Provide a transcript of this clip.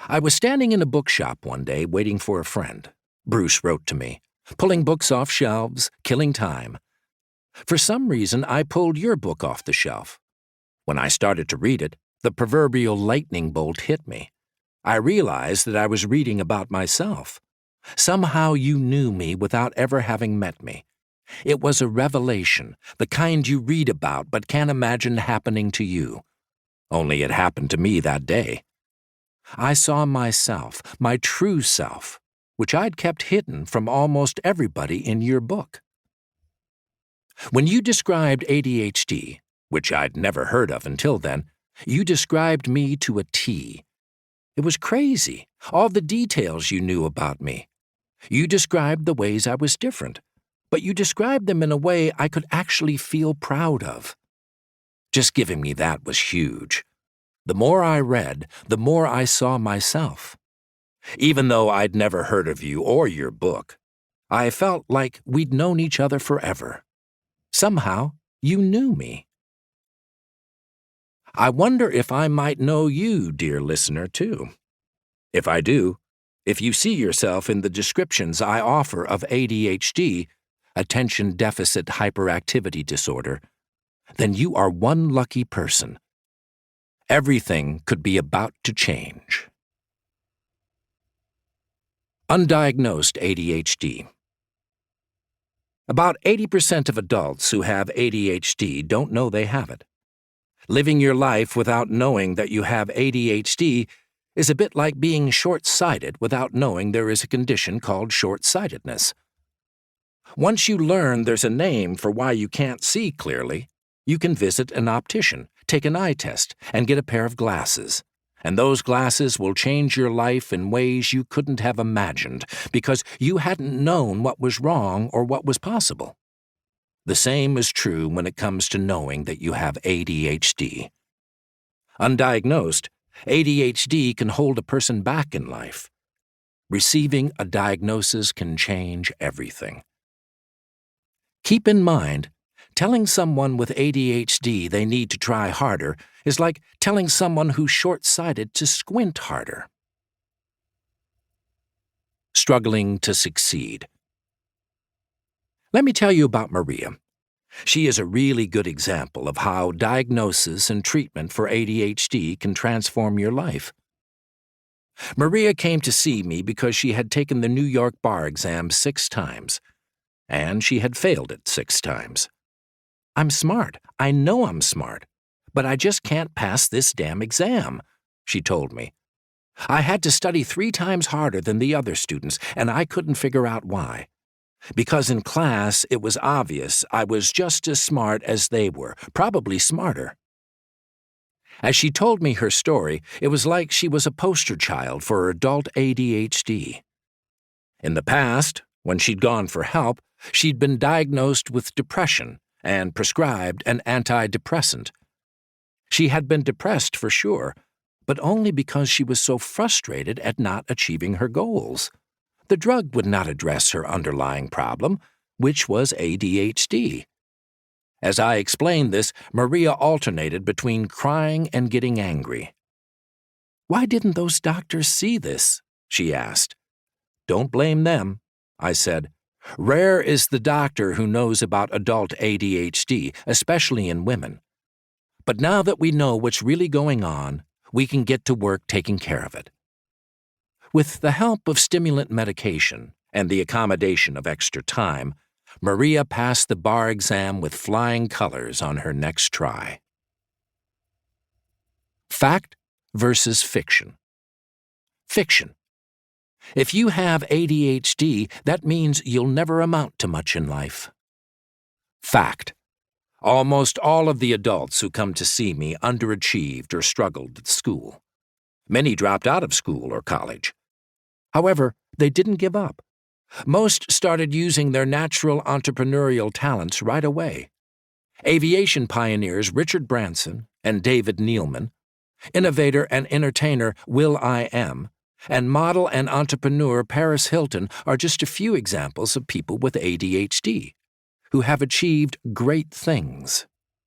I was standing in a bookshop one day waiting for a friend. Bruce wrote to me, pulling books off shelves, killing time. For some reason, I pulled your book off the shelf. When I started to read it, the proverbial lightning bolt hit me. I realized that I was reading about myself. Somehow you knew me without ever having met me. It was a revelation, the kind you read about but can't imagine happening to you. Only it happened to me that day. I saw myself, my true self, which I'd kept hidden from almost everybody in your book. When you described ADHD, which I'd never heard of until then, you described me to a T. It was crazy, all the details you knew about me. You described the ways I was different, but you described them in a way I could actually feel proud of. Just giving me that was huge. The more I read, the more I saw myself. Even though I'd never heard of you or your book, I felt like we'd known each other forever. Somehow, you knew me. I wonder if I might know you, dear listener, too. If I do, if you see yourself in the descriptions I offer of ADHD, attention deficit hyperactivity disorder, then you are one lucky person. Everything could be about to change. Undiagnosed ADHD. About 80% of adults who have ADHD don't know they have it. Living your life without knowing that you have ADHD is a bit like being short-sighted without knowing there is a condition called short-sightedness. Once you learn there's a name for why you can't see clearly, you can visit an optician, take an eye test, and get a pair of glasses. And those glasses will change your life in ways you couldn't have imagined because you hadn't known what was wrong or what was possible. The same is true when it comes to knowing that you have ADHD. Undiagnosed, ADHD can hold a person back in life. Receiving a diagnosis can change everything. Keep in mind, telling someone with ADHD they need to try harder is like telling someone who's short-sighted to squint harder. Struggling to succeed. Let me tell you about Maria. She is a really good example of how diagnosis and treatment for ADHD can transform your life. Maria came to see me because she had taken the New York bar exam 6 times, and she had failed it 6 times. I'm smart. I know I'm smart. But I just can't pass this damn exam, she told me. I had to study 3 times harder than the other students, and I couldn't figure out why. Because in class, it was obvious I was just as smart as they were, probably smarter. As she told me her story, it was like she was a poster child for adult ADHD. In the past, when she'd gone for help, she'd been diagnosed with depression and prescribed an antidepressant. She had been depressed for sure, but only because she was so frustrated at not achieving her goals. The drug would not address her underlying problem, which was ADHD. As I explained this, Maria alternated between crying and getting angry. "Why didn't those doctors see this?" she asked. "Don't blame them," I said. "Rare is the doctor who knows about adult ADHD, especially in women. But now that we know what's really going on, we can get to work taking care of it." With the help of stimulant medication and the accommodation of extra time, Maria passed the bar exam with flying colors on her next try. Fact versus fiction. Fiction. If you have ADHD, that means you'll never amount to much in life. Fact. Almost all of the adults who come to see me underachieved or struggled at school. Many dropped out of school or college. However, they didn't give up. Most started using their natural entrepreneurial talents right away. Aviation pioneers Richard Branson and David Neilman, innovator and entertainer will.i.am, and model and entrepreneur Paris Hilton are just a few examples of people with ADHD who have achieved great things.